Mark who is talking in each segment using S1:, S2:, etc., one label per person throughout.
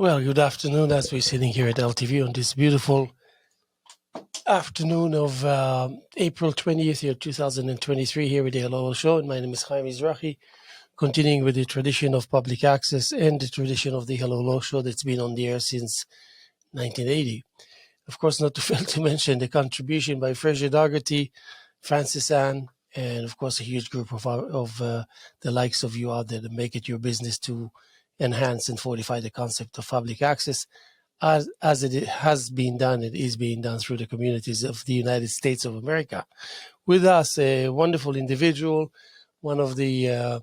S1: Well, good afternoon as we're sitting here at LTV on this beautiful afternoon of April 20th, year 2023, here with the Hello Show. And my name is Haim Mizrahi, continuing with the tradition of public access and the tradition of the Hello Show that's been on the air since 1980. Of course, not to fail to mention the contribution by Fraser Dougherty, Francis Ann, and of course a huge group of the likes of you out there that make it your business to enhance and fortify the concept of public access. As it has been done, it is being done through the communities of the United States of America. With us, a wonderful individual, one of the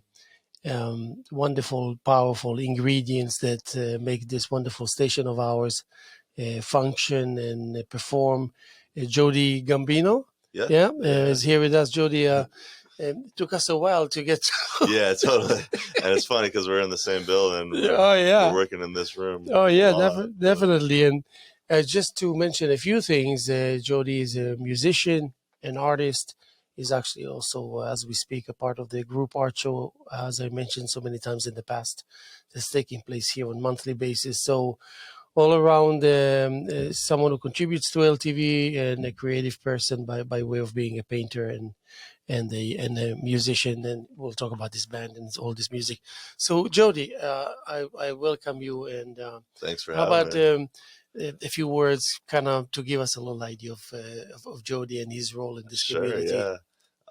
S1: wonderful, powerful ingredients that make this wonderful station of ours function and perform. Jody Gambino, is here with us. Jody, it took us a while to get to.
S2: Yeah, totally. And it's funny because we're in the same building.
S1: We're
S2: working in this room.
S1: Oh, yeah, definitely. And just to mention a few things, Jody is a musician, an artist. He's actually also, as we speak, a part of the group art show, as I mentioned so many times in the past, that's taking place here on a monthly basis. So all around someone who contributes to LTV and a creative person by way of being a painter and a musician, and we'll talk about this band and all this music. So, Jody, I welcome you, and
S2: thanks for
S1: how
S2: having
S1: about
S2: me.
S1: a few words, kind of to give us a little idea of Jody and his role in this community?
S2: Yeah.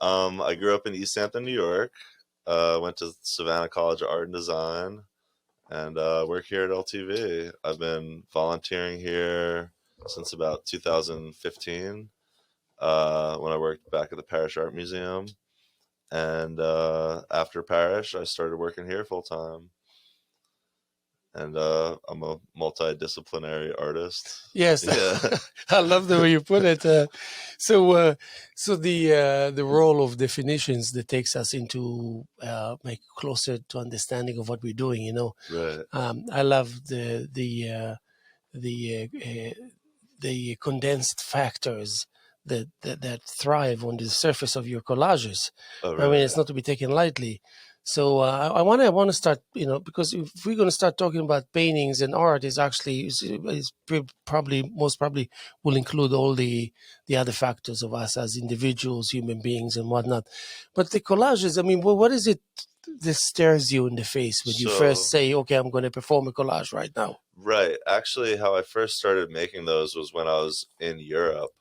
S2: I grew up in East Hampton, New York. Went to Savannah College of Art and Design, and work here at LTV. I've been volunteering here since about 2015. When I worked back at the Parish Art Museum. And after Parish, I started working here full time. And I'm a multidisciplinary artist.
S1: Yes,
S2: Yeah.
S1: I love the way you put it. So the role of definitions that takes us into make closer to understanding of what we're doing. You know,
S2: Right.
S1: I love the condensed factors that thrive on the surface of your collages.
S2: Oh, right.
S1: I mean, it's not to be taken lightly. So I want to start, because if we're going to start talking about paintings and art, is probably most probably will include all the other factors of us as individuals, human beings, and whatnot. But the collages, I mean, what is it that stares you in the face when you first say, "Okay, I'm going to perform a collage right now"?
S2: Right. Actually, how I first started making those was when I was in Europe,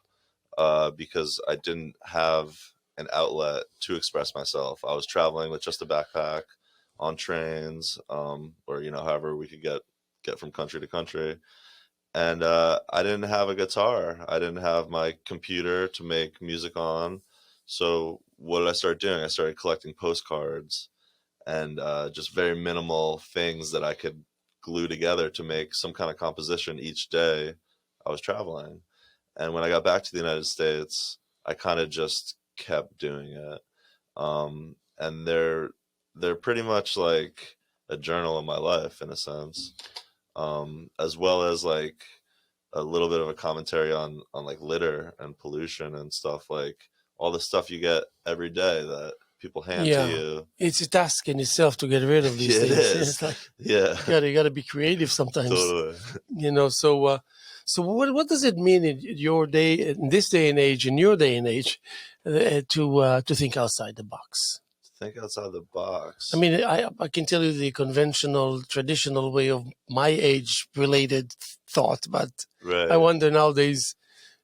S2: because I didn't have an outlet to express myself. I was traveling with just a backpack on trains, or however we could get from country to country, and I didn't have a guitar. I didn't have my computer to make music on. So what did I start doing? I started collecting postcards and just very minimal things that I could glue together to make some kind of composition each day I was traveling. And when I got back to the United States, I kind of just kept doing it. And they're pretty much like a journal of my life in a sense, as well as like a little bit of a commentary on like litter and pollution and stuff, like all the stuff you get every day that people hand to you.
S1: It's a task in itself to get rid of these things.
S2: It is.
S1: It's like,
S2: you
S1: got to be creative sometimes.
S2: Totally.
S1: So what does it mean in your day, in this day and age, in your day and age, to think outside the box?
S2: Think outside the box.
S1: I mean, I can tell you the conventional, traditional way of my age-related thought, but
S2: right.
S1: I wonder nowadays.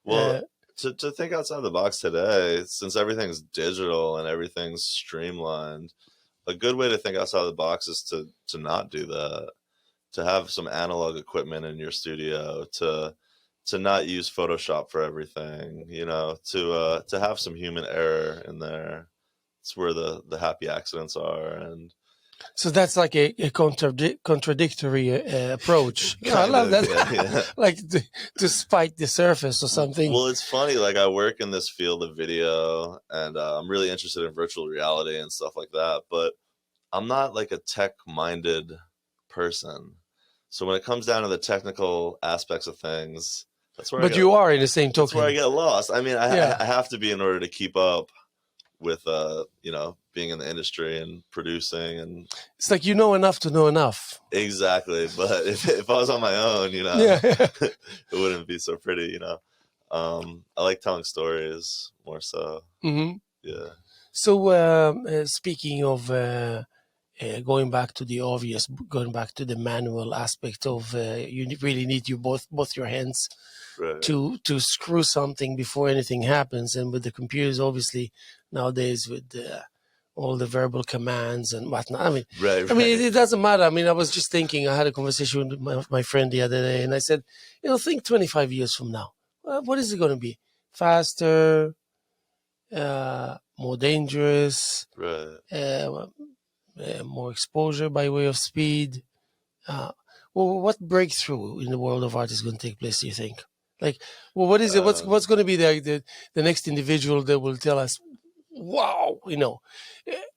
S2: Well, to think outside the box today, since everything's digital and everything's streamlined, a good way to think outside the box is to not do that. To have some analog equipment in your studio, to not use Photoshop for everything, to have some human error in there. It's where the happy accidents are. And
S1: so that's like a contradictory approach. I love that.
S2: Yeah.
S1: Like to spike the surface or something.
S2: Well, it's funny. Like I work in this field of video, and I'm really interested in virtual reality and stuff like that. But I'm not like a tech-minded person. So when it comes down to the technical aspects of things, that's where
S1: you are in the same token.
S2: That's where I get lost. I mean, I have to be in order to keep up with being in the industry and producing, and
S1: It's like you know enough to know enough.
S2: exactly. But if I was on my own,
S1: Yeah.
S2: it wouldn't be so pretty. I like telling stories more so.
S1: Hmm.
S2: Yeah.
S1: So speaking of going back to the obvious, going back to the manual aspect of you really need both your hands
S2: Right.
S1: to screw something before anything happens. And with the computers, obviously nowadays with all the verbal commands and whatnot.
S2: Right.
S1: I mean, it doesn't matter. I mean, I was just thinking. I had a conversation with my friend the other day, and I said, think 25 years from now, what is it going to be? Faster, more dangerous,
S2: Right.
S1: more exposure by way of speed. Well, what breakthrough in the world of art is going to take place, do you think? Like, well, what is it? What's going to be the next individual that will tell us, wow,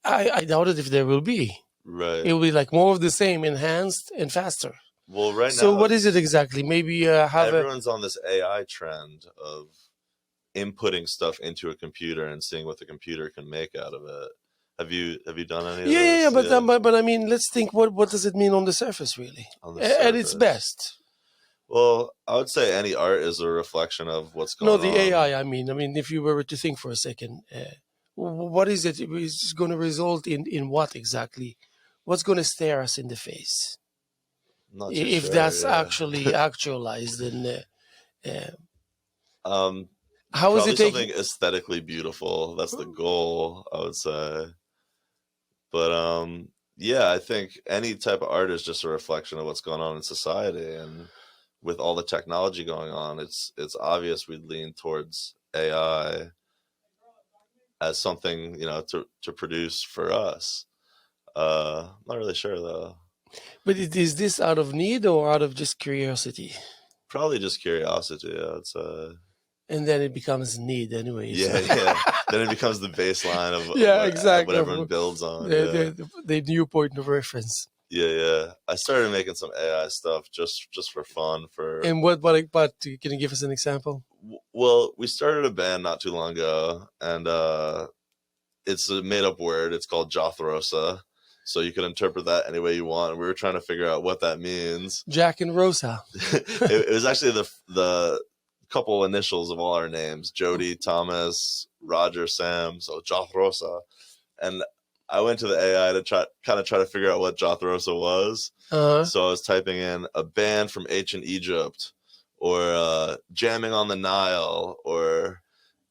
S1: I doubt it if there will be.
S2: Right.
S1: It will be like more of the same, enhanced and faster.
S2: Well, right now.
S1: So what is it exactly? Maybe
S2: everyone's on this AI trend of inputting stuff into a computer and seeing what the computer can make out of it. Have you done any of this?
S1: Yeah, but I mean, let's think. What does it mean on the surface, really? At its best.
S2: Well, I would say any art is a reflection of what's going on.
S1: No, the AI. I mean, if you were to think for a second, what is it? It's going to result in what exactly? What's going to stare us in the face?
S2: Not
S1: if
S2: sure,
S1: that's actually actualized, then
S2: how is it something aesthetically beautiful? That's the goal, I would say. But yeah, I think any type of art is just a reflection of what's going on in society, and with all the technology going on, it's obvious we'd lean towards AI as something to produce for us. Not really sure though.
S1: But is this out of need or out of just curiosity?
S2: Probably just curiosity, I'd say.
S1: And then it becomes need anyway.
S2: Yeah. Then it becomes the baseline of
S1: exactly
S2: what everyone builds on.
S1: The new point of reference.
S2: Yeah. I started making some AI stuff just for fun.
S1: And what can you give us an example?
S2: Well, we started a band not too long ago, and it's a made-up word. It's called Jothrosa. So you can interpret that any way you want. We were trying to figure out what that means.
S1: Jack and Rosa.
S2: It was actually the couple initials of all our names: Jody, Thomas, Roger, Sam. So Jothrosa. And I went to the AI to try to figure out what Jothrosa was. So I was typing in a band from ancient Egypt, or jamming on the Nile, or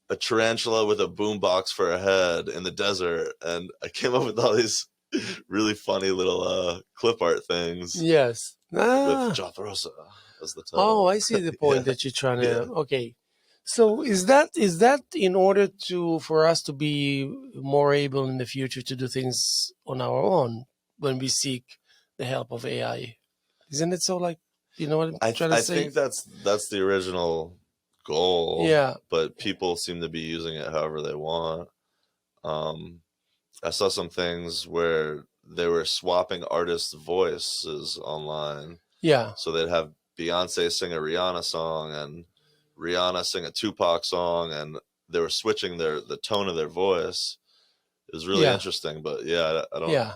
S2: a tarantula with a boombox for a head in the desert, and I came up with all these really funny little clip art things.
S1: Yes.
S2: With Jothrosa as the title.
S1: Oh, I see the point that you're trying to. Okay. So is that in order for us to be more able in the future to do things on our own when we seek the help of AI? Isn't it so? Like, you know what I'm trying to say?
S2: I think that's the original goal.
S1: Yeah.
S2: But people seem to be using it however they want. I saw some things where they were swapping artists' voices online.
S1: Yeah.
S2: So they'd have Beyonce sing a Rihanna song and Rihanna sing a Tupac song, and they were switching the tone of their voice. It was really interesting, but I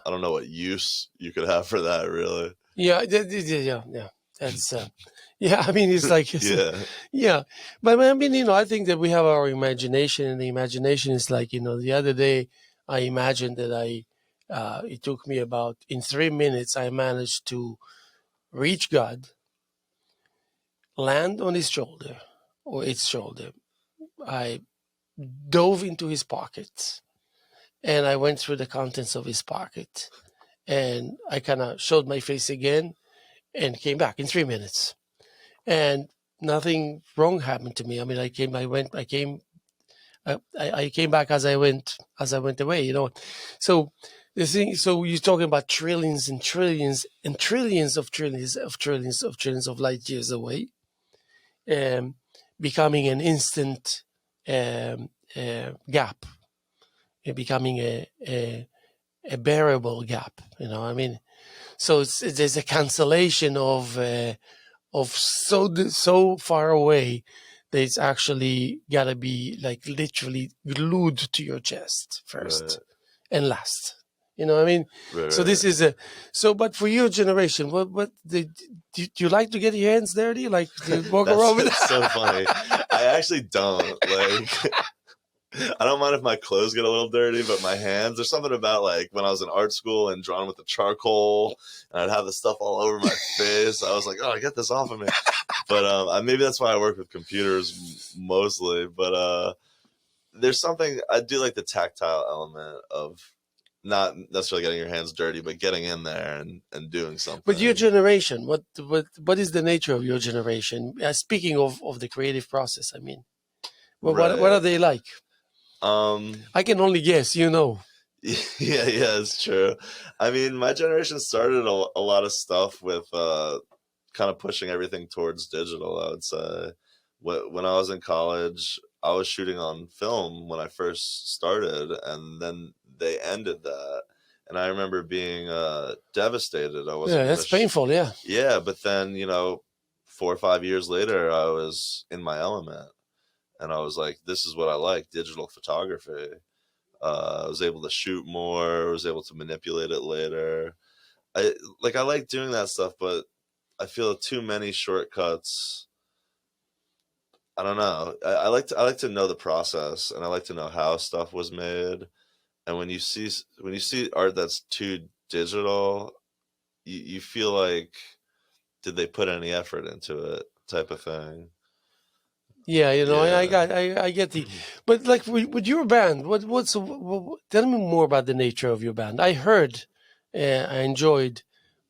S2: don't know what use you could have for that, really.
S1: Yeah. That's I mean, it's like but I mean, I think that we have our imagination, and the imagination is like, the other day I imagined that it took me about in 3 minutes I managed to reach God, land on his shoulder or its shoulder. I dove into his pocket, and I went through the contents of his pocket, and I kind of showed my face again and came back in 3 minutes, and nothing wrong happened to me. I mean, I came back as I went away, So the thing, so you're talking about trillions and trillions and trillions of trillions of trillions of trillions of light years away, becoming an instant gap, becoming a bearable gap. I mean, so there's a cancellation of so far away that it's actually gotta be like literally glued to your chest first
S2: Right.
S1: and last. You know what I mean?
S2: Right.
S1: So this is but for your generation, do you like to get your hands dirty? Like to walk around with
S2: That's so funny. I actually don't like. I don't mind if my clothes get a little dirty, but my hands. There's something about like when I was in art school and drawing with the charcoal, and I'd have the stuff all over my face. I was like, oh, get this off of me. But maybe that's why I work with computers mostly. But there's something I do like the tactile element of not necessarily getting your hands dirty, but getting in there and doing something.
S1: But your generation, what is the nature of your generation? Speaking of the creative process, I mean, what are they like? I can only guess. You know.
S2: Yeah, it's true. I mean, my generation started a lot of stuff with kind of pushing everything towards digital, I would say. When I was in college, I was shooting on film when I first started, and then they ended that. And I remember being devastated. I wasn't.
S1: Yeah, that's painful. Yeah.
S2: Yeah, but then 4 or 5 years later, I was in my element, and I was like, "This is what I like: digital photography." I was able to shoot more. I was able to manipulate it later. I like doing that stuff, but I feel too many shortcuts. I don't know. I like to know the process, and I like to know how stuff was made. And when you see art that's too digital, you feel like, did they put any effort into it, type of thing.
S1: Yeah,
S2: Yeah.
S1: I get the, but like with your band, tell me more about the nature of your band. I heard, I enjoyed,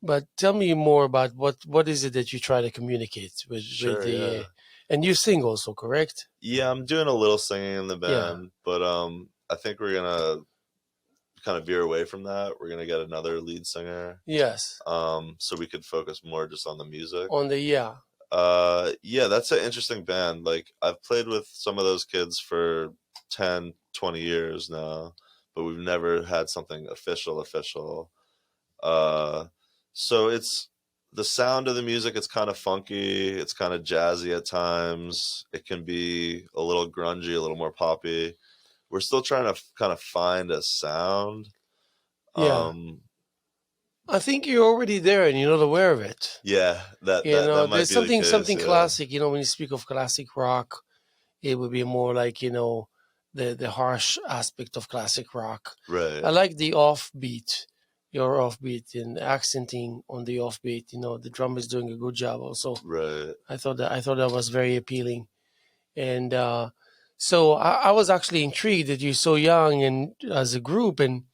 S1: but tell me more about what is it that you try to communicate with
S2: Sure.
S1: the,
S2: Yeah.
S1: and you sing also, correct?
S2: Yeah, I'm doing a little singing in the
S1: Yeah.
S2: band, but I think we're gonna kind of veer away from that. We're gonna get another lead singer,
S1: Yes.
S2: so we could focus more just on the music.
S1: On the
S2: Yeah, that's an interesting band. Like, I've played with some of those kids for 10, 20 years now, but we've never had something official. Uh, so it's the sound of the music. It's kind of funky. It's kind of jazzy at times. It can be a little grungy, a little more poppy. We're still trying to kind of find a sound.
S1: yeah. I think you're already there and you're not aware of it.
S2: Yeah, that might
S1: There's
S2: be the case.
S1: something
S2: Yeah.
S1: classic. When you speak of classic rock, it would be more like the harsh aspect of classic rock.
S2: Right.
S1: I like the offbeat, your offbeat and accenting on the offbeat. The drum is doing a good job also.
S2: Right.
S1: I thought that was very appealing, and so I was actually intrigued that you're so young and as a group and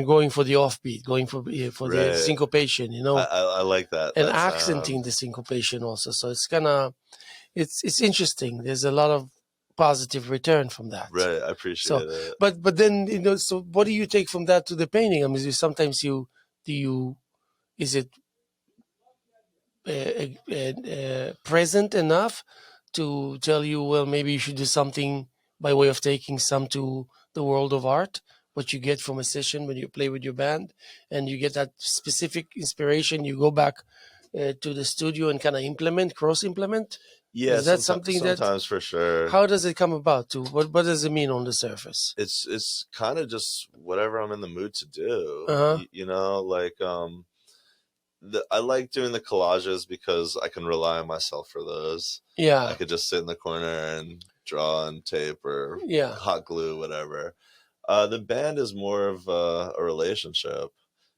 S1: going for the offbeat, going for the
S2: Right.
S1: syncopation.
S2: I like that.
S1: And
S2: that
S1: accenting
S2: sound.
S1: the syncopation also. So it's interesting. There's a lot of positive return from that.
S2: Right, I appreciate it.
S1: But then so what do you take from that to the painting? I mean, sometimes is it present enough to tell you, well, maybe you should do something by way of taking some to the world of art, what you get from a session when you play with your band and you get that specific inspiration, you go back to the studio and kind of cross implement.
S2: Yeah,
S1: Is that something
S2: sometimes for sure.
S1: How does it come about? What does it mean on the surface?
S2: It's kind of just whatever I'm in the mood to do. I like doing the collages because I can rely on myself for those.
S1: Yeah,
S2: I could just sit in the corner and draw on tape or hot glue, whatever. The band is more of a relationship.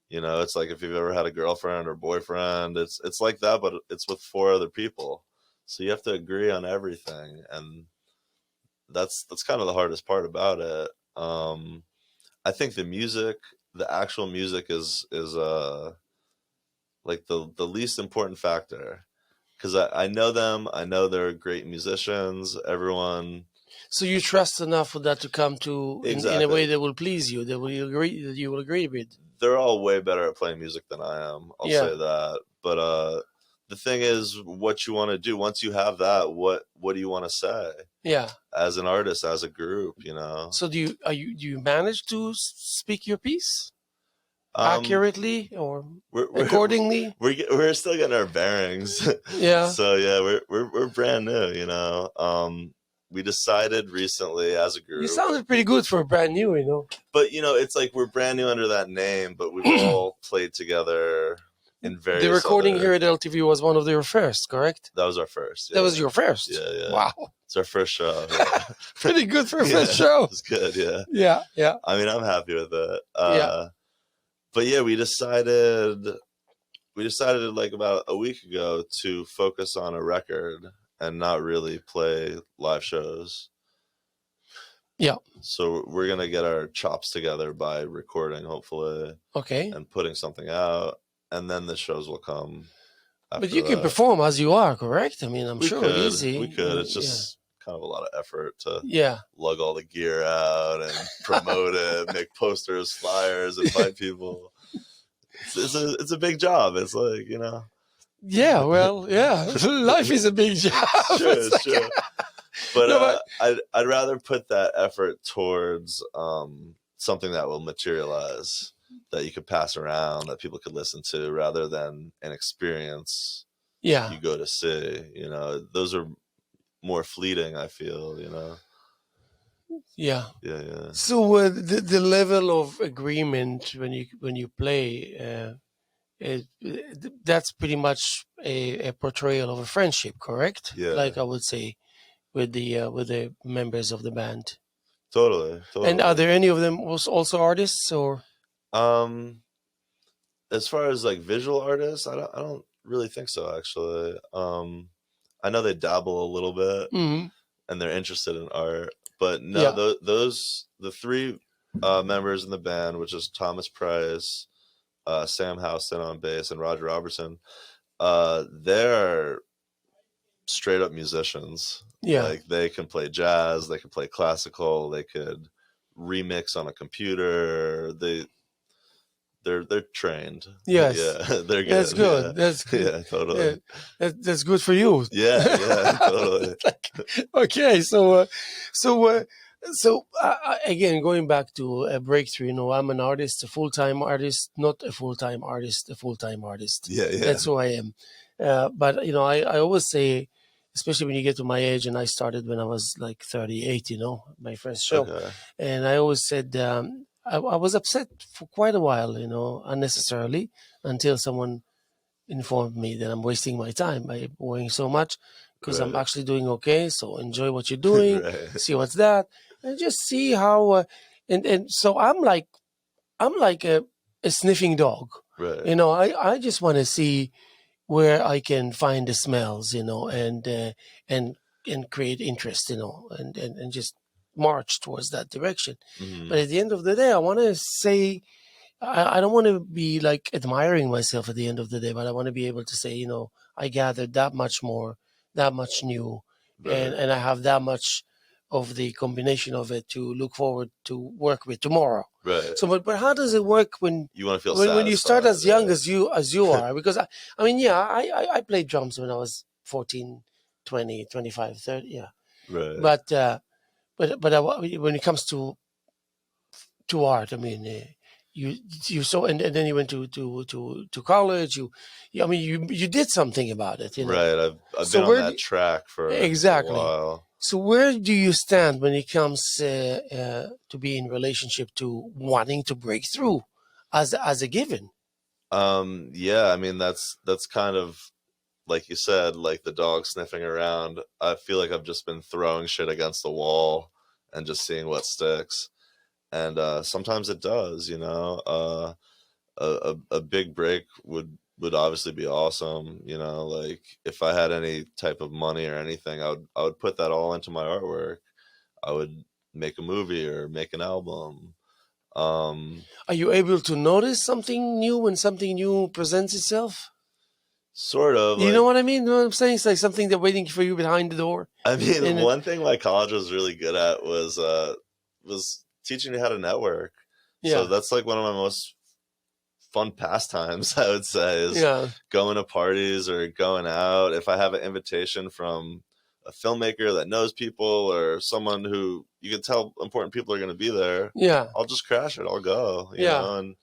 S2: It's like if you've ever had a girlfriend or boyfriend, it's like that, but it's with 4 other people. So you have to agree on everything, and that's kind of the hardest part about it. I think the actual music is like the least important factor, because I know them. I know they're great musicians. Everyone.
S1: So you trust enough for that to come to in a way that will please you, that you will agree with.
S2: They're all way better at playing music than I am. I'll say that. But the thing is, what you want to do once you have that, what do you want to say?
S1: Yeah.
S2: As an artist, as a group,
S1: So do you manage to speak your piece? accurately or
S2: we're
S1: accordingly?
S2: we're still getting our bearings.
S1: Yeah.
S2: So yeah, we're brand new. You know, we decided recently as a group.
S1: You sounded pretty good for brand new, you know.
S2: But you know, it's like we're brand new under that name, but we've all played together in various.
S1: The recording
S2: other...
S1: here at LTV was one of their first, correct?
S2: That was our first. Yeah.
S1: That was your first.
S2: Yeah, yeah.
S1: Wow,
S2: it's our first show. Yeah.
S1: pretty good for a first show.
S2: It's good. Yeah.
S1: Yeah, yeah.
S2: I mean, I'm happy with it.
S1: Yeah.
S2: But yeah, we decided like about a week ago to focus on a record and not really play live shows.
S1: Yeah.
S2: So we're going to get our chops together by recording, hopefully.
S1: Okay.
S2: And putting something out, and then the shows will come after
S1: But you can
S2: that.
S1: perform as you are, correct? I mean, I'm sure
S2: could,
S1: easy.
S2: We could. It's just kind of a lot of effort to lug all the gear out and promote it, make posters, flyers, invite people. It's a big job. It's like, you know.
S1: Yeah, well, yeah. Life is a big job.
S2: Sure. But I'd rather put that effort towards something that will materialize, that you could pass around, that people could listen to, rather than an experience you go to see. You know, those are more fleeting, I feel, you know. Yeah.
S1: So the level of agreement when you play, that's pretty much a portrayal of a friendship, correct?
S2: Yeah.
S1: Like I would say with the members of the band.
S2: Totally.
S1: And are there any of them also artists, or?
S2: As far as like visual artists, I don't really think so, actually. I know they dabble a little bit, and they're interested in art, but no, the three members in the band, which is Thomas Price, Sam Houston on bass, and Roger Robertson, they're straight up musicians.
S1: Yeah.
S2: Like they can play jazz, they can play classical, they could remix on a computer. They're trained.
S1: Yes.
S2: Yeah, they're good.
S1: That's good.
S2: Yeah.
S1: That's good.
S2: Yeah, totally.
S1: That's good for you.
S2: Yeah, totally.
S1: Okay, so again, going back to a breakthrough, you know, I'm an artist, a full-time artist, not a full-time artist, a full-time artist.
S2: Yeah.
S1: That's who I am. But, you know, I always say, especially when you get to my age, and I started when I was like 38, you know, my first show.
S2: Okay.
S1: And I always said, I was upset for quite a while, you know, unnecessarily, until someone informed me that I'm wasting my time by worrying so much, because I'm actually doing okay. So enjoy what you're doing, see what's that, and just see how. And so I'm like a sniffing dog.
S2: Right.
S1: You know, I just want to see where I can find the smells, you know, and create interest, you know, and just march towards that direction. But at the end of the day, I want to say, I don't want to be like admiring myself at the end of the day, but I want to be able to say, you know, I gathered that much more, that much new, and I have that much of the combination of it to look forward to work with tomorrow.
S2: Right.
S1: So, but how does it work when
S2: you want to feel
S1: when you start as young as you are? Because I mean, I played drums when I was 14, 20, 25, 30, yeah.
S2: Right.
S1: But when it comes to art, I mean, you saw, and then you went to college. You did something about it, you know?
S2: Right. I've been on that track for a while.
S1: So where do you stand when it comes to be in relationship to wanting to break through as a given?
S2: Yeah, I mean that's kind of like you said, like the dog sniffing around. I feel like I've just been throwing shit against the wall and just seeing what sticks. And sometimes it does, you know. A big break would obviously be awesome, you know. Like if I had any type of money or anything, I would put that all into my artwork. I would make a movie or make an album.
S1: Are you able to notice something new when something new presents itself?
S2: Sort of.
S1: You know what I mean? You know what I'm saying? It's like something that's waiting for you behind the door.
S2: I mean, one thing my college was really good at was teaching me how to network. Yeah. So that's like one of my most fun pastimes, I would say, is going to parties or going out. If I have an invitation from a filmmaker that knows people or someone who you can tell important people are going to be there, I'll just crash it. I'll go, you know, and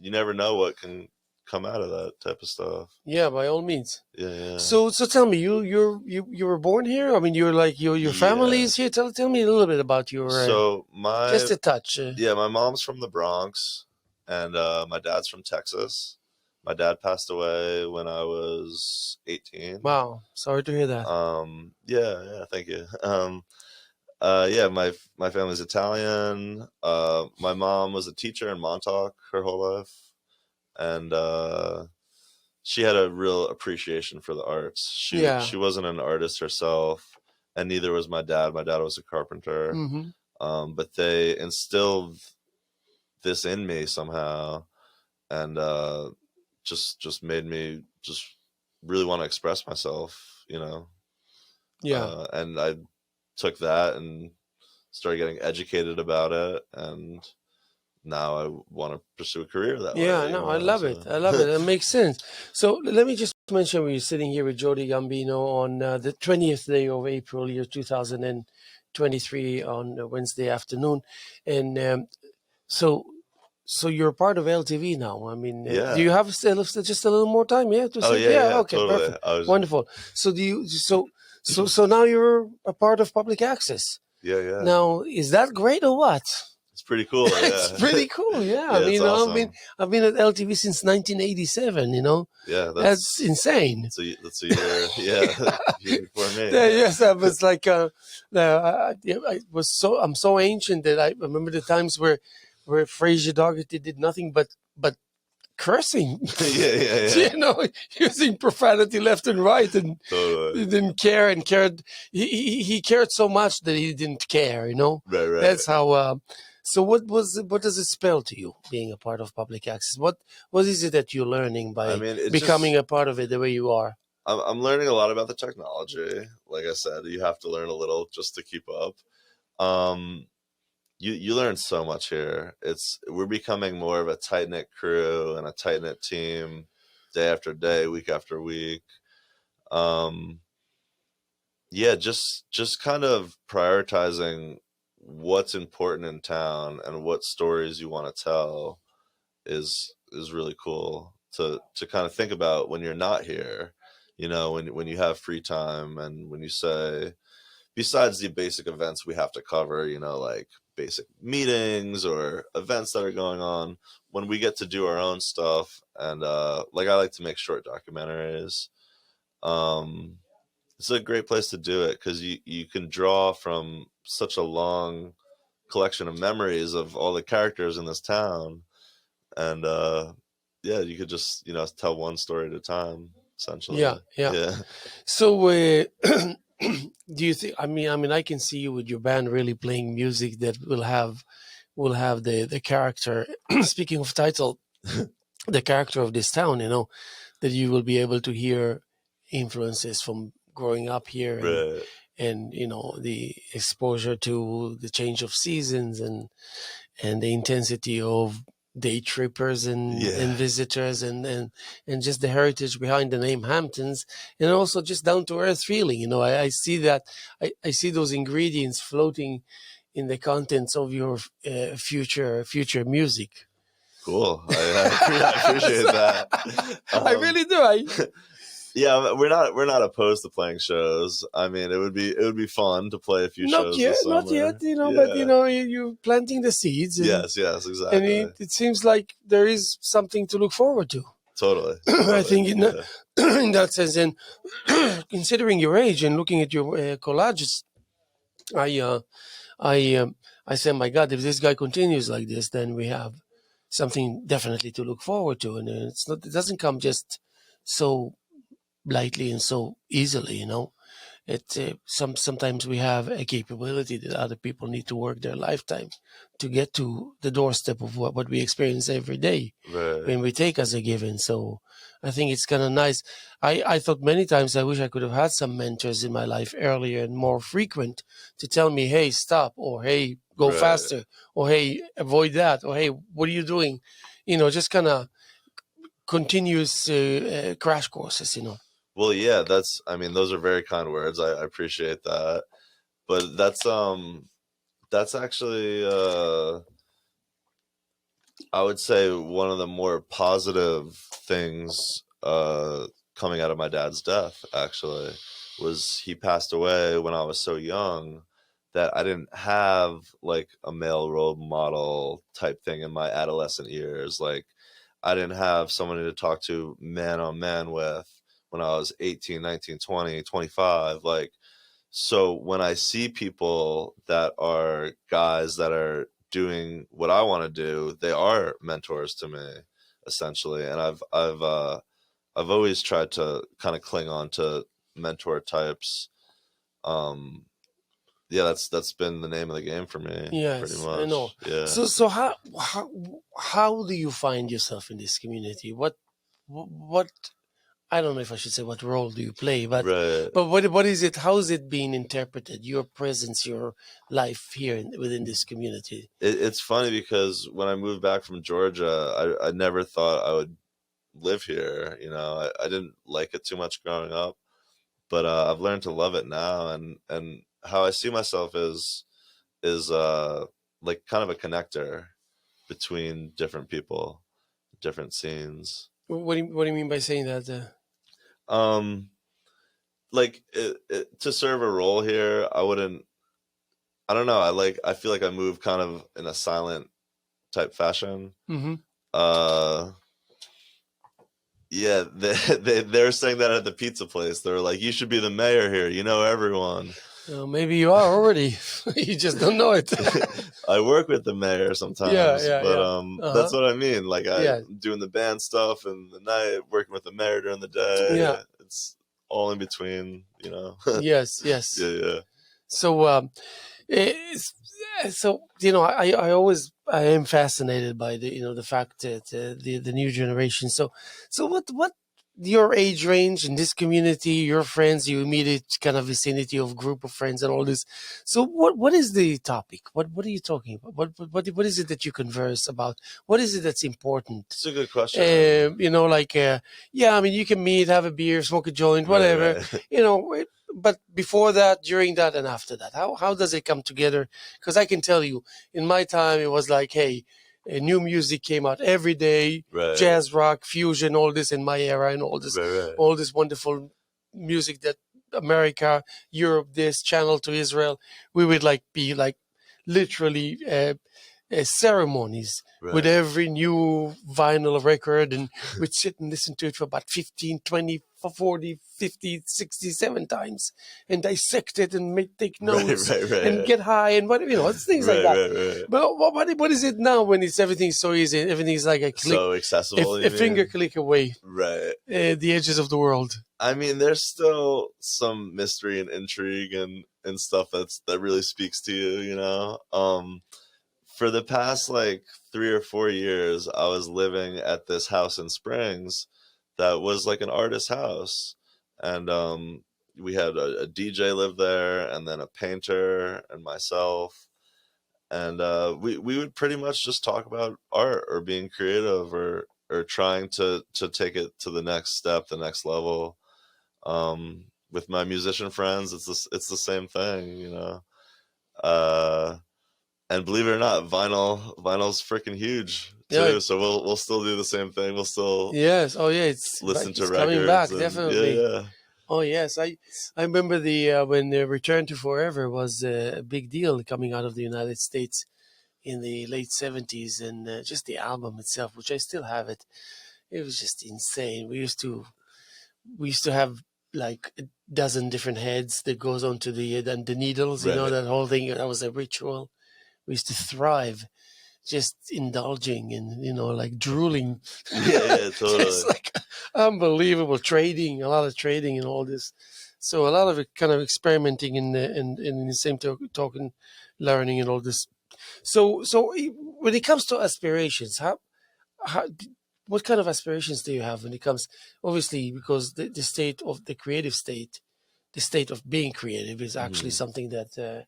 S2: you never know what can come out of that type of stuff.
S1: Yeah, by all means.
S2: Yeah.
S1: So tell me, you were born here? I mean, you're like your family
S2: Yeah.
S1: is here. Tell me a little bit about your
S2: So
S1: just a touch.
S2: my mom's from the Bronx, and my dad's from Texas. My dad passed away when I was 18.
S1: Wow, sorry to hear that.
S2: Yeah, thank you. Yeah, my family's Italian. My mom was a teacher in Montauk her whole life, and she had a real appreciation for the arts. She wasn't an artist herself, and neither was my dad. My dad was a carpenter. But they instilled this in me somehow, and just made me just really want to express myself, you know.
S1: Yeah.
S2: And I took that and started getting educated about it, and now I want to pursue a career that way.
S1: Yeah, no, I love it. I love it. It makes sense. So let me just mention we're sitting here with Jody Gambino on the 20th day of April, year 2023, on Wednesday afternoon. And so you're part of LTV now. I mean, do you have just a little more time? Yeah. Okay,
S2: totally.
S1: perfect. Wonderful. So do you? So now you're a part of public access.
S2: Yeah.
S1: Now, is that great or what?
S2: It's pretty cool. Yeah.
S1: It's pretty cool. Yeah.
S2: I mean,
S1: awesome. I've been at LTV since 1987. You know.
S2: Yeah,
S1: that's insane.
S2: That's a year. Yeah, year before me.
S1: Yes, I was like, I'm so ancient that I remember the times where Fraser Dougherty did nothing but cursing.
S2: Yeah.
S1: You know, using profanity left and right, and
S2: totally.
S1: He didn't care and cared. He cared so much that he didn't care. You know,
S2: right.
S1: That's how. So what does it spell to you being a part of public access? What is it that you're learning by becoming a part of it the way you are?
S2: I'm learning a lot about the technology. Like I said, you have to learn a little just to keep up. You learn so much here. We're becoming more of a tight-knit crew and a tight-knit team, day after day, week after week. Yeah, just kind of prioritizing what's important in town and what stories you want to tell is really cool to kind of think about when you're not here. You know, when you have free time, and when you say, besides the basic events we have to cover, you know, like basic meetings or events that are going on, when we get to do our own stuff, and like I like to make short documentaries. It's a great place to do it because you can draw from such a long collection of memories of all the characters in this town, and yeah, you could just, you know, tell one story at a time, essentially.
S1: Yeah. So do you think, I mean I can see you with your band really playing music that will have the character speaking of title, the character of this town, you know, that you will be able to hear influences from growing up here, and you know, the exposure to the change of seasons and the intensity of day trippers and visitors, and just the heritage behind the name Hamptons, and also just down to earth feeling. You know, I see that I see those ingredients floating in the contents of your future music.
S2: Cool. I appreciate that.
S1: I really do.
S2: Yeah, we're not opposed to playing shows. I mean, it would be fun to play a few shows this summer.
S1: Not yet, you know, but you know, you're planting the seeds. And,
S2: yes, exactly.
S1: And it seems like there is something to look forward to.
S2: Totally.
S1: I think in that sense, and considering your age and looking at your collages, I say, my God, if this guy continues like this, then we have something definitely to look forward to, and it doesn't come just so lightly and so easily, you know. Sometimes we have a capability that other people need to work their lifetime to get to the doorstep of what we experience every day, when we take as a given. So I think it's kind of nice. I thought many times I wish I could have had some mentors in my life earlier and more frequent to tell me, hey, stop, or hey, go faster, or hey, avoid that, or hey, what are you doing? You know, just kind of continuous crash courses, you know.
S2: Well, yeah, I mean, those are very kind words. I appreciate that. But that's actually I would say one of the more positive things coming out of my dad's death, actually, was he passed away when I was so young that I didn't have like a male role model type thing in my adolescent years. Like, I didn't have someone to talk to man on man with when I was 18, 19, 20, 25. Like, so when I see people that are guys that are doing what I want to do, they are mentors to me, essentially. And I've always tried to kind of cling on to mentor types. Um, yeah, that's been the name of the game for me, pretty
S1: Yes, I know.
S2: much. Yeah.
S1: So how do you find yourself in this community? What I don't know if I should say what role do you play, but
S2: Right.
S1: what is it? How is it being interpreted? Your presence, your life here within this community.
S2: It's funny because when I moved back from Georgia, I never thought I would live here. You know, I didn't like it too much growing up, but I've learned to love it now. And how I see myself is like kind of a connector between different people, different scenes.
S1: What do you mean by saying that?
S2: Um, like to serve a role here, I wouldn't. I don't know. I feel like I move kind of in a silent type fashion.
S1: Mm-hmm.
S2: Uh, yeah, they're saying that at the pizza place. They're like, "You should be the mayor here. You know everyone."
S1: Maybe you are already. You just don't know it.
S2: I work with the mayor sometimes,
S1: Yeah,
S2: but
S1: yeah.
S2: that's what I mean. Like
S1: Yeah,
S2: I'm doing the band stuff in the night, working with the mayor during the
S1: yeah.
S2: day. It's all in between, you know.
S1: Yes, yes.
S2: Yeah, yeah.
S1: So, it's, so I am fascinated by the fact that the new generation. So what your age range in this community, your friends, you immediate kind of vicinity of group of friends and all this. So what is the topic? What are you talking about? What is it that you converse about? What is it that's important?
S2: It's a good question.
S1: Yeah, I mean, you can meet, have a beer, smoke a joint, whatever,
S2: Right, right.
S1: but before that, during that, and after that, how does it come together? Because I can tell you, in my time, it was like, hey, new music came out every day,
S2: Right,
S1: jazz, rock, fusion, all this in my era, and
S2: right, right.
S1: all this wonderful music that America, Europe, this channel to Israel, we would like be like literally ceremonies with
S2: Right.
S1: every new vinyl record, and we'd sit and listen to it for about 15, 20, 40, 50, 67 times and dissect it and take
S2: Right,
S1: notes
S2: right, right.
S1: and get high and it's things like
S2: Right,
S1: that.
S2: right, right.
S1: But what is it now when it's everything's so easy, everything's like a click,
S2: So accessible, you
S1: a finger
S2: mean?
S1: click away,
S2: Right.
S1: the edges of the world.
S2: I mean, there's still some mystery and intrigue and stuff that really speaks to you, you know? For the past like 3 or 4 years, I was living at this house in Springs that was like an artist's house. And we had a DJ live there and then a painter and myself. And we would pretty much just talk about art or being creative or trying to take it to the next step, the next level. With my musician friends, it's the same thing, you know. Uh, and believe it or not, vinyl's freaking huge
S1: Yeah.
S2: too. So we'll still do the same thing. We'll still
S1: Yes. Oh, yeah. It's
S2: listen to
S1: it's coming back,
S2: records and
S1: definitely.
S2: yeah,
S1: Oh yes, I remember when the Return to Forever was a big deal coming out of the United States in the late '70s, and just the album itself, which I still have it. It was just insane. We used to have like a dozen different heads that goes onto the needles.
S2: right.
S1: That whole thing. That was a ritual. We used to thrive just indulging and like drooling.
S2: Yeah, totally.
S1: Just like unbelievable trading, a lot of trading and all this. So a lot of it kind of experimenting in the same token, learning and all this. So when it comes to aspirations, how what kind of aspirations do you have when it comes? Obviously, because the state of the creative state, the state of being creative, is actually
S2: Mhm.
S1: something that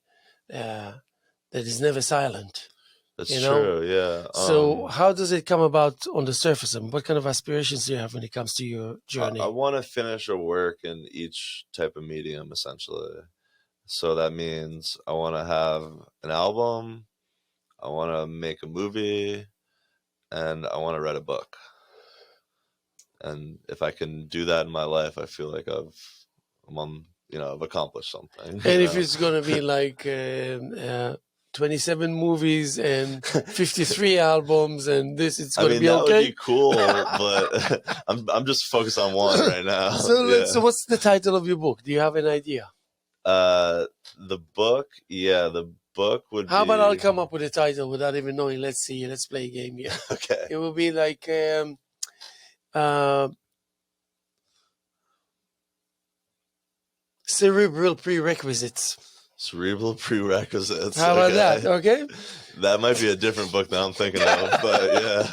S1: is never silent.
S2: That's
S1: You know.
S2: true. Yeah.
S1: So how does it come about on the surface? And what kind of aspirations do you have when it comes to your
S2: I
S1: journey?
S2: want to finish a work in each type of medium, essentially. So that means I want to have an album. I want to make a movie. and I want to write a book. And if I can do that in my life, I feel like I've accomplished something.
S1: And if it's going to be like 27 movies and 53 albums and this, it's going to be
S2: that
S1: okay?
S2: would be cool, but I'm just focused on one right now.
S1: So what's the title of your book? Do you have an idea?
S2: The book would
S1: How
S2: be...
S1: about I'll come up with a title without even knowing? Let's see. Let's play a game here.
S2: Okay.
S1: It will be like cerebral prerequisites.
S2: Cerebral prerequisites.
S1: How about that? Okay.
S2: That might be a different book that I'm thinking of, but yeah,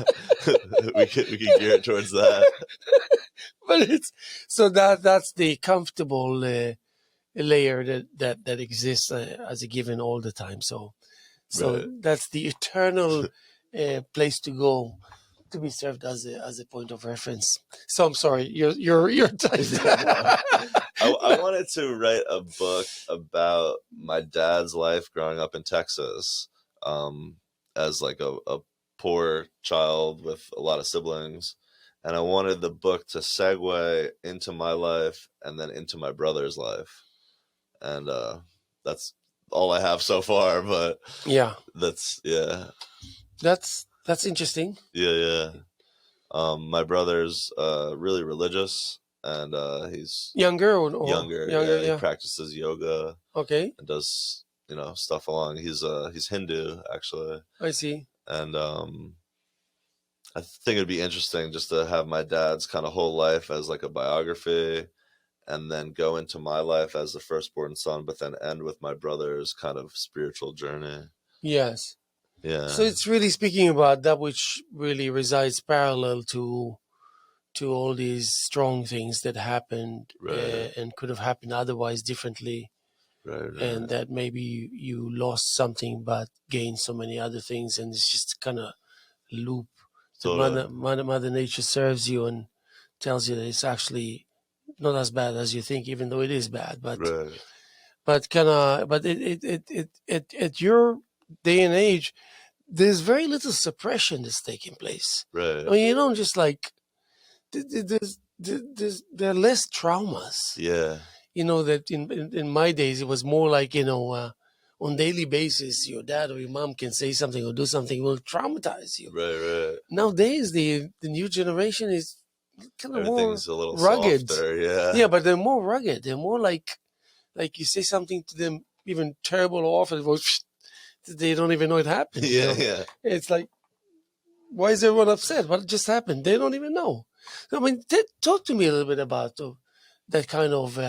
S2: we could gear it towards that.
S1: But that's the comfortable layer that exists as a given all the time. So
S2: Right.
S1: that's the eternal place to go to be served as a point of reference. So I'm sorry, you're tight.
S2: I wanted to write a book about my dad's life growing up in Texas, as like a poor child with a lot of siblings. And I wanted the book to segue into my life and then into my brother's life. And that's all I have so far, but
S1: yeah,
S2: that's
S1: interesting.
S2: Yeah. My brother's really religious, and he's
S1: younger or
S2: younger.
S1: Yeah.
S2: He practices yoga.
S1: Okay.
S2: And does stuff along. He's Hindu, actually.
S1: I see.
S2: And I think it'd be interesting just to have my dad's kind of whole life as like a biography, and then go into my life as the firstborn son, but then end with my brother's kind of spiritual journey.
S1: Yes.
S2: Yeah.
S1: So it's really speaking about that which really resides parallel to all these strong things that happened,
S2: Right.
S1: and could have happened otherwise differently.
S2: Right.
S1: And that maybe you lost something but gained so many other things, and it's just kind of loop.
S2: Totally.
S1: Mother Nature serves you and tells you that it's actually not as bad as you think, even though it is bad. But
S2: Right.
S1: but at your day and age, there's very little suppression that's taking place.
S2: Right.
S1: I mean, you don't just like there are less traumas.
S2: Yeah.
S1: That in my days it was more like on daily basis your dad or your mom can say something or do something will traumatize you.
S2: Right.
S1: Nowadays the new generation is kind of more
S2: Everything's a little
S1: rugged.
S2: softer. Yeah.
S1: Yeah, but they're more rugged. They're more like you say something to them even terrible or awful, they don't even know it happened.
S2: Yeah.
S1: It's like, why is everyone upset? What just happened? They don't even know. I mean, talk to me a little bit about that kind of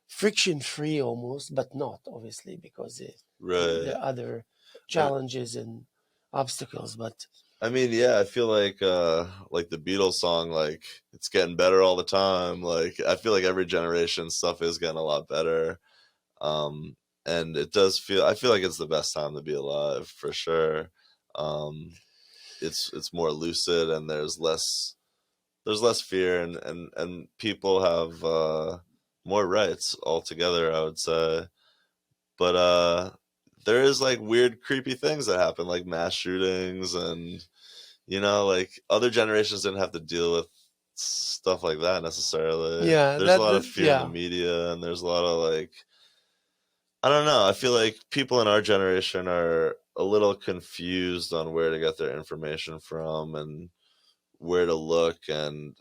S1: friction-free almost, but not obviously because there are other challenges and obstacles. But
S2: I mean, yeah, I feel like the Beatles song, like it's getting better all the time. Like I feel like every generation stuff is getting a lot better. And I feel like it's the best time to be alive for sure. It's more lucid, and there's less fear, and people have more rights altogether, I would say. But there is like weird, creepy things that happen, like mass shootings, and like other generations didn't have to deal with stuff like that necessarily.
S1: Yeah,
S2: there's a lot of fear in the media, and there's a lot of like, I don't know. I feel like people in our generation are a little confused on where to get their information from and where to look, and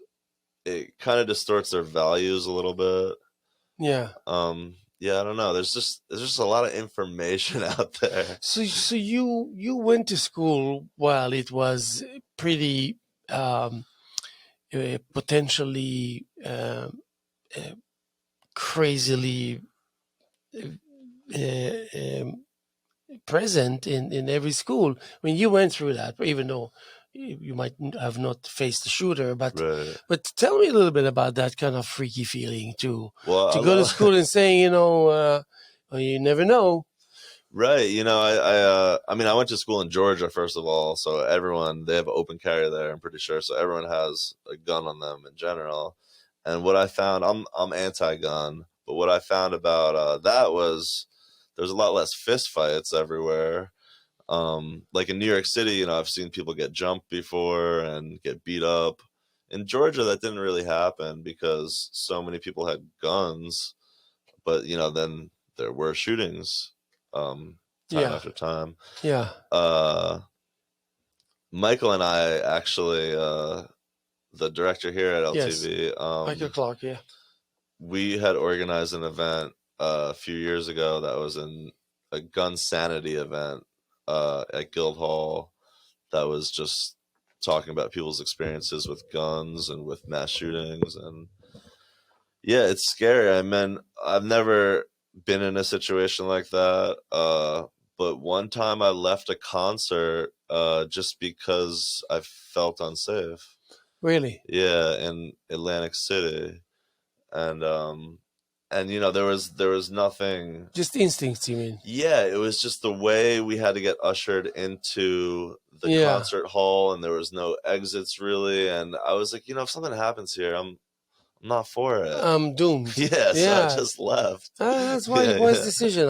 S2: it kind of distorts their values a little bit.
S1: Yeah.
S2: Yeah, I don't know. There's just a lot of information out there.
S1: So you went to school while it was pretty potentially crazily present in every school. I mean, you went through that, even though you might have not faced the shooter, but tell me a little bit about that kind of freaky feeling to go to school and saying, you never know.
S2: Right. I mean, I went to school in Georgia, first of all, so they have an open carry there, I'm pretty sure. So everyone has a gun on them in general. And what I found, I'm anti-gun, but what I found about that was there's a lot less fist fights everywhere. Like in New York City, you know, I've seen people get jumped before and get beat up. In Georgia, that didn't really happen because so many people had guns. But you know, then there were shootings, time
S1: Yeah.
S2: after time.
S1: Yeah.
S2: Michael and I actually, the director here at
S1: Yes.
S2: LTV,
S1: Michael Clark. Yeah.
S2: we had organized an event a few years ago that was a gun sanity event at Guildhall that was just talking about people's experiences with guns and with mass shootings. And yeah, it's scary. I mean, I've never been in a situation like that. But one time I left a concert just because I felt unsafe.
S1: Really?
S2: Yeah, in Atlantic City. And you know, there was nothing.
S1: Just instincts, you mean?
S2: Yeah, it was just the way we had to get ushered into the
S1: Yeah.
S2: concert hall, and there was no exits really. And I was like, you know, if something happens here, I'm not for it.
S1: I'm doomed.
S2: Yeah, so
S1: Yeah.
S2: I just left.
S1: That's why
S2: Yeah,
S1: wise
S2: yeah.
S1: decision.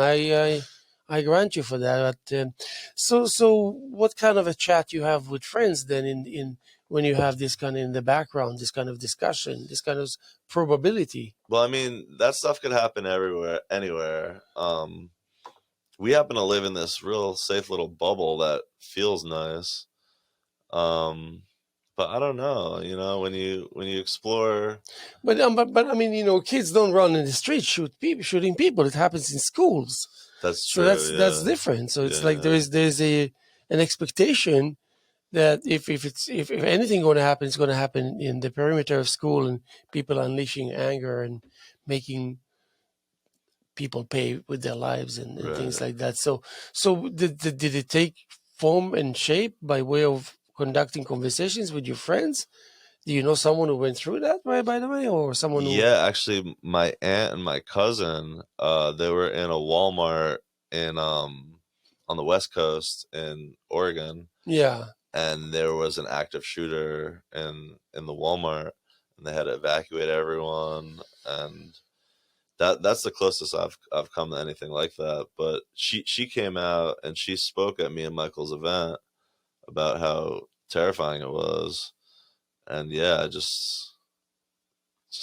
S1: I grant you for that. But so what kind of a chat you have with friends then in when you have this kind of in the background, this kind of discussion, this kind of probability?
S2: Well, I mean, that stuff could happen everywhere, anywhere. We happen to live in this real safe little bubble that feels nice. But I don't know, you know, when you explore.
S1: But I mean, you know, kids don't run in the street shooting people. It happens in schools.
S2: That's
S1: So
S2: true.
S1: that's
S2: Yeah.
S1: different. So it's
S2: Yeah.
S1: like there's an expectation that if anything going to happen, it's going to happen in the perimeter of school and people unleashing anger and making people pay with their lives and
S2: Right.
S1: things like that. So did it take form and shape by way of conducting conversations with your friends? Do you know someone who went through that, by the way, or someone who?
S2: Yeah, actually, my aunt and my cousin, they were in a Walmart in on the West Coast in Oregon,
S1: Yeah.
S2: and there was an active shooter in the Walmart, and they had to evacuate everyone. And that's the closest I've come to anything like that. But she came out and she spoke at me and Michael's event about how terrifying it was. And yeah, it just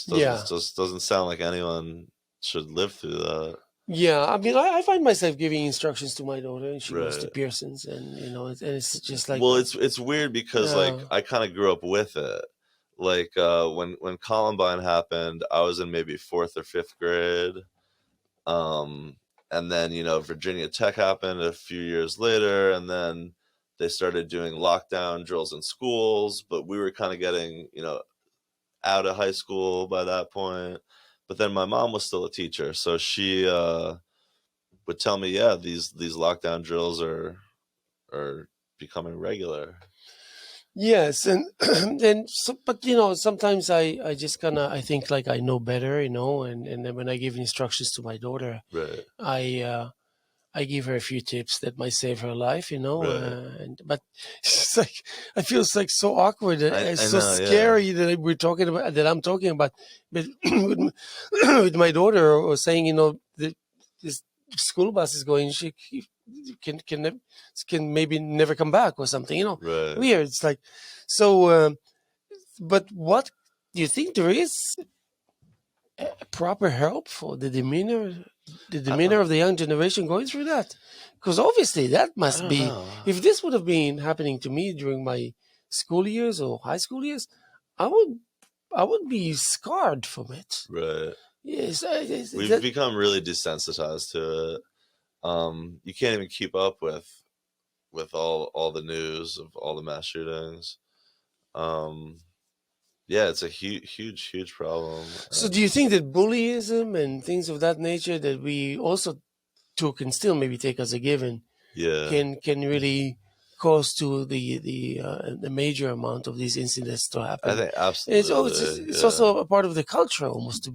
S2: doesn't sound like anyone should live through that.
S1: Yeah, I mean, I find myself giving instructions to my daughter, and she goes to
S2: Right.
S1: Pearson's, and you know, and it's just like,
S2: Well, it's weird because like
S1: Yeah.
S2: I kind of grew up with it. Like when Columbine happened, I was in maybe 4th or 5th grade. And then, you know, Virginia Tech happened a few years later, and then they started doing lockdown drills in schools, but we were kind of getting, you know, out of high school by that point. But then my mom was still a teacher, so she would tell me, yeah, these lockdown drills are becoming regular.
S1: Yes, and and so, but you know, sometimes I just kind of I think like I know better, you know, and then when I give instructions to my daughter,
S2: Right.
S1: I give her a few tips that might save her life, you know.
S2: Right.
S1: But it's like I feel it's like so awkward, it's
S2: I
S1: so
S2: know, yeah.
S1: scary that we're talking about that I'm talking about, but with my daughter or saying, you know, this school bus is going, she can maybe never come back or something, you know.
S2: Right.
S1: Weird. It's like so. But what do you think there is proper help for the demeanor of the young generation going through that? Because obviously that
S2: I
S1: must
S2: don't
S1: be,
S2: know.
S1: if this would have been happening to me during my school years or high school years, I would be scarred from it.
S2: Right.
S1: Yes,
S2: We've become really desensitized to it. You can't even keep up with all the news of all the mass shootings. Yeah, it's a huge problem.
S1: So do you think that bullyism and things of that nature that we also took and still maybe take as a given
S2: Yeah.
S1: can really cause to the major amount of these incidents to happen?
S2: I think
S1: And
S2: absolutely.
S1: it's
S2: yeah.
S1: also a part of the culture almost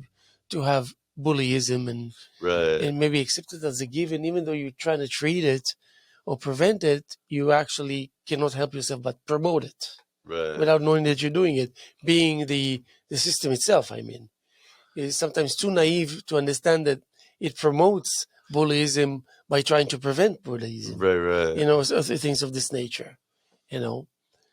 S1: to have bullyism
S2: Right.
S1: and maybe accept it as a given, even though you're trying to treat it or prevent it, you actually cannot help yourself but promote it
S2: Right.
S1: without knowing that you're doing it. Being the system itself, I mean, is sometimes too naive to understand that it promotes bullyism by trying to prevent bullyism.
S2: Right.
S1: You know, so things of this nature. You know,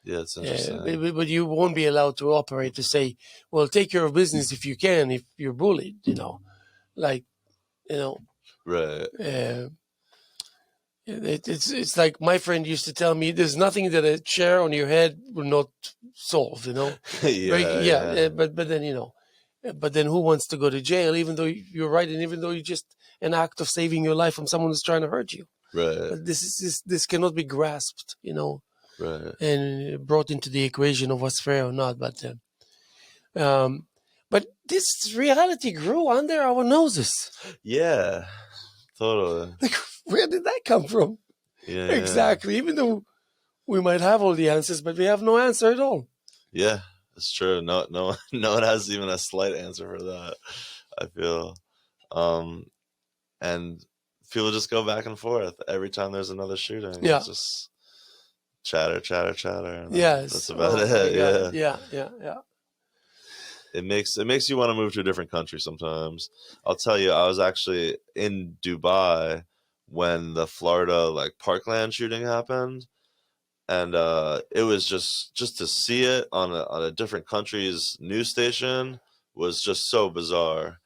S2: Yeah, it's interesting.
S1: but you won't be allowed to operate to say, well, take care of business if you can, if you're bullied. You know, like, you know,
S2: Right.
S1: it's like my friend used to tell me, there's nothing that a chair on your head will not solve. You know,
S2: Yeah.
S1: but then, you know, but then who wants to go to jail, even though you're right, and even though you're just an act of saving your life from someone who's trying to hurt you.
S2: Right.
S1: But this cannot be grasped, you know,
S2: Right.
S1: and brought into the equation of what's fair or not. But this reality grew under our noses.
S2: Yeah. Totally.
S1: Like, where did that come from?
S2: Yeah.
S1: Exactly. Even though we might have all the answers, but we have no answer at all.
S2: Yeah, it's true. No one has even a slight answer for that, I feel. And people just go back and forth every time there's another shooting.
S1: Yeah.
S2: It's just chatter. And
S1: Yes.
S2: that's about it.
S1: Yeah.
S2: It makes you want to move to a different country sometimes. I'll tell you, I was actually in Dubai when the Florida Parkland shooting happened. And it was just to see it on a different country's news station was just so bizarre.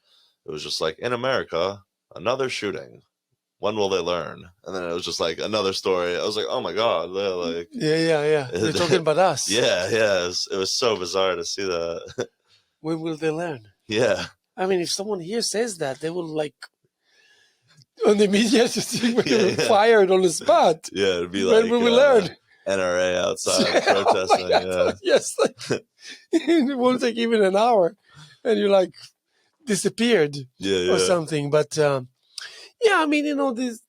S2: It was just like, in America, another shooting. When will they learn? And then it was just like another story. I was like, oh my God. They're like,
S1: yeah. They're talking about us.
S2: Yeah. It was so bizarre to see that.
S1: When will they learn?
S2: Yeah.
S1: I mean, if someone here says that, they will on the media to see when they were fired on the spot.
S2: Yeah, it'd be
S1: when will we learn?
S2: NRA outside protesting.
S1: Oh yes, it won't take even an hour, and you're disappeared or something. But I mean, you know, this.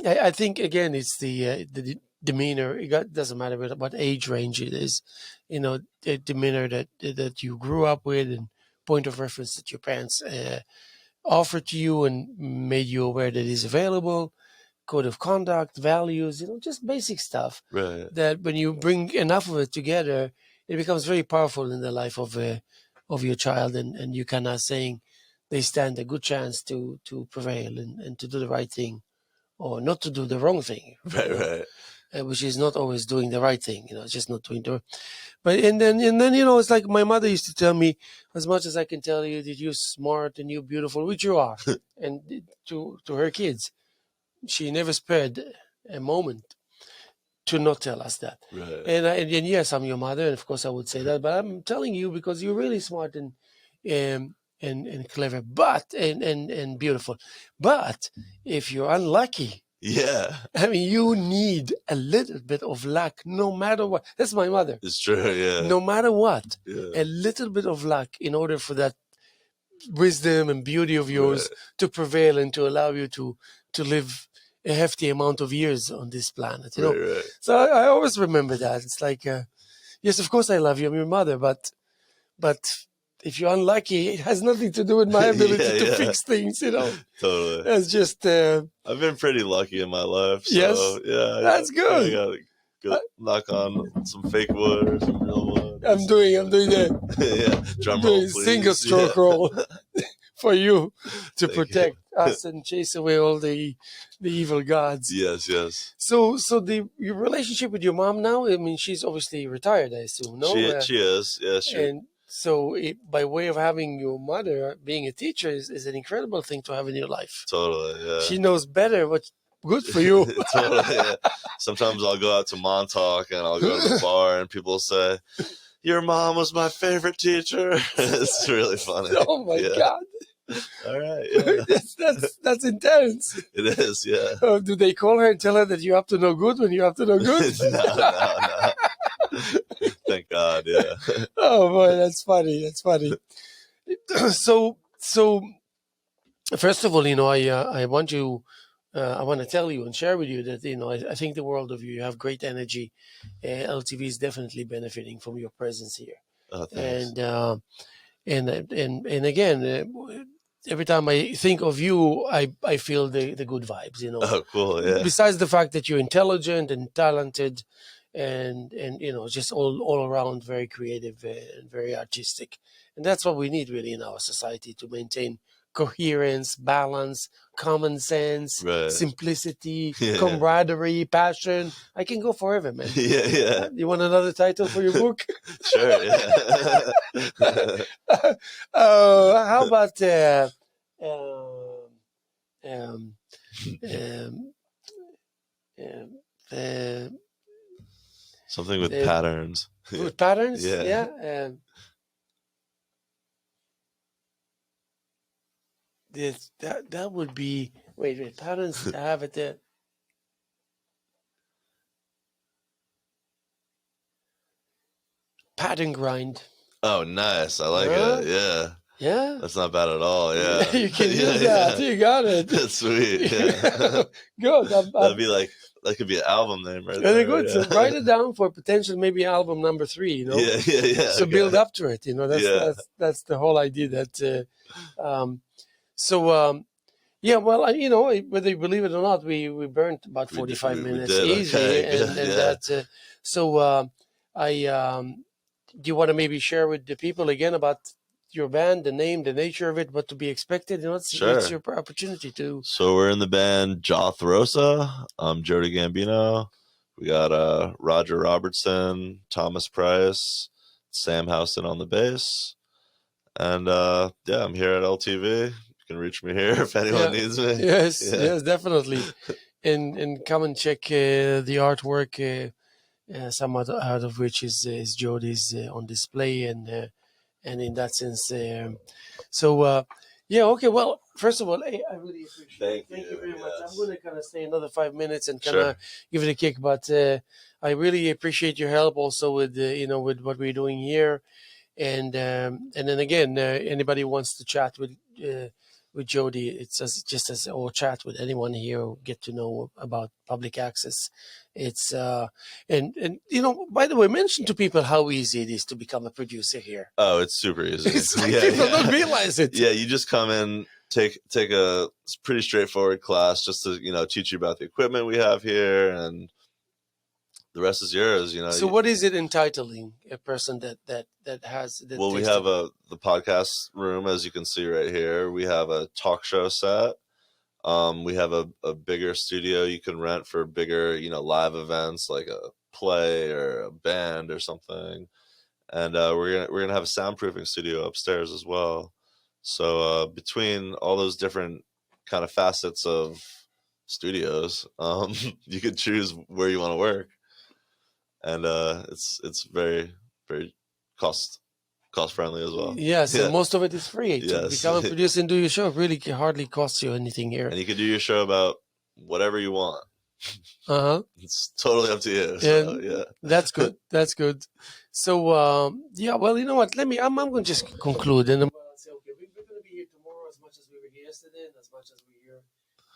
S1: I think again, it's the demeanor. It doesn't matter what age range it is. You know, the demeanor that you grew up with, and point of reference that your parents offered to you and made you aware that is available. Code of conduct, values, you know, just basic stuff.
S2: Right.
S1: That when you bring enough of it together, it becomes very powerful in the life of your child, and you kind of saying they stand a good chance to prevail and to do the right thing, or not to do the wrong thing.
S2: Right.
S1: Which is not always doing the right thing, you know, just not doing the. But and then you know, it's like my mother used to tell me, as much as I can tell you that you're smart and you're beautiful, which you are, and to her kids. She never spared a moment to not tell us that.
S2: Right.
S1: And yes, I'm your mother, and of course I would say that, but I'm telling you because you're really smart and clever, but and beautiful. But if you're unlucky, I mean, you need a little bit of luck, no matter what. That's my mother.
S2: It's true, yeah.
S1: No matter what, a little bit of luck in order for that wisdom and beauty of yours to prevail and to allow you to live a hefty amount of years on this planet, you know.
S2: Right.
S1: So I always remember that. It's like, yes, of course I love you. I'm your mother, but if you're unlucky, it has nothing to do with my ability to fix things, you know.
S2: Totally.
S1: It's just.
S2: I've been pretty lucky in my life. So,
S1: yes.
S2: Yeah.
S1: That's good.
S2: I got to knock on some fake wood or some real wood.
S1: I'm doing that.
S2: Drum roll, please.
S1: Single stroke roll for you to protect us and chase away all the evil gods.
S2: Yes.
S1: So your relationship with your mom now, I mean, she's obviously retired, I assume, no?
S2: She is, yes.
S1: And so by way of having your mother being a teacher is an incredible thing to have in your life.
S2: Totally, yeah.
S1: She knows better what's good for you.
S2: Totally, yeah. Sometimes I'll go out to Montauk and I'll go to the bar and people say, your mom was my favorite teacher. It's really funny.
S1: Oh my God.
S2: All right. Yeah.
S1: That's intense.
S2: It is, yeah.
S1: Do they call her and tell her that you have to know good when you have to know good?
S2: No. Thank God, yeah.
S1: Oh boy, that's funny. So first of all, you know, I want to tell you and share with you that, you know, I think the world of you. You have great energy. LTV is definitely benefiting from your presence here.
S2: Oh, thanks.
S1: And again, every time I think of you, I feel the good vibes, you know.
S2: Oh, cool, yeah.
S1: Besides the fact that you're intelligent and talented, and you know, just all around very creative and very artistic, and that's what we need really in our society to maintain coherence, balance, common sense,
S2: Right.
S1: simplicity,
S2: Yeah.
S1: camaraderie, passion. I can go forever, man.
S2: Yeah.
S1: You want another title for your book?
S2: Sure. Yeah.
S1: How about um, um, the
S2: Something with patterns.
S1: with patterns?
S2: Yeah.
S1: Yeah. That would be wait patterns. I have it there. Pattern grind.
S2: Oh, nice. I like
S1: Huh?
S2: it. Yeah.
S1: Yeah.
S2: That's not bad at all. Yeah.
S1: You can
S2: Yeah,
S1: use that.
S2: yeah.
S1: You got it.
S2: That's sweet. Yeah.
S1: Good.
S2: That'd be like, that could be an album name right
S1: Very
S2: there.
S1: good.
S2: Yeah.
S1: So write it down for potential maybe album number 3. You know.
S2: Yeah. Yeah. Yeah.
S1: So build up to it. You know.
S2: Yeah.
S1: That's the whole idea. That. Yeah. Well, you know, whether you believe it or not, we burnt about 45 minutes
S2: did.
S1: easy,
S2: Okay,
S1: and
S2: good, yeah.
S1: that. So I. Do you want to maybe share with the people again about your band, the name, the nature of it, what to be expected? You know, what's your opportunity to?
S2: So we're in the band Jothrosa. I'm Jody Gambino. We got Roger Robertson, Thomas Price, Sam Houston on the bass. And yeah, I'm here at LTV. You can reach me here if anyone needs me.
S1: Yes, yes, definitely. And come and check the artwork. Some out of which is Jody's on display, and in that sense, yeah, okay. Well, first of all, I really appreciate it. Thank you very much. I'm going to kind of stay another 5 minutes and kind of give it a kick, but I really appreciate your help also with you know, with what we're doing here, and then again, anybody who wants to chat with Jody, it's just as or chat with anyone here, or get to know about public access. It's and you know, by the way, mention to people how easy it is to become a producer here.
S2: Oh, it's super easy.
S1: It's like people don't realize it.
S2: Yeah, you just come in, take a pretty straightforward class just to, you know, teach you about the equipment we have here, and the rest is yours. You know.
S1: So what is it entitling a person that has? That
S2: well, we have the podcast room, as you can see right here. We have a talk show set. We have a bigger studio you can rent for bigger, you know, live events like a play or a band or something. And we're gonna have a soundproofing studio upstairs as well. So between all those different kind of facets of studios, you could choose where you want to work, and it's very cost friendly as well.
S1: Yes, and most of it is free. To
S2: Yes.
S1: become a producer and do your show really hardly costs you anything here.
S2: And you can do your show about whatever you want. It's totally up to you.
S1: So, yeah, that's good. That's good. So yeah, well, you know what? I'm going to just conclude, and I'm going to say, okay, we're going to be here tomorrow as much as we were here yesterday, and as much as we're here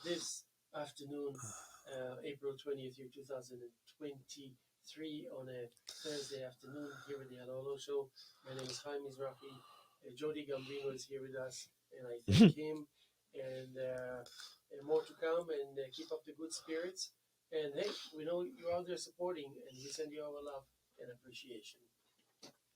S1: this afternoon, April 20th, 2023, on a Thursday afternoon here at the Alolo Show. My name is Haim Mizrahi. Jody Gambino is here with us, and I thank him. And more to come, and keep up the good spirits. And hey, we know you're out there supporting, and we send you our love and appreciation.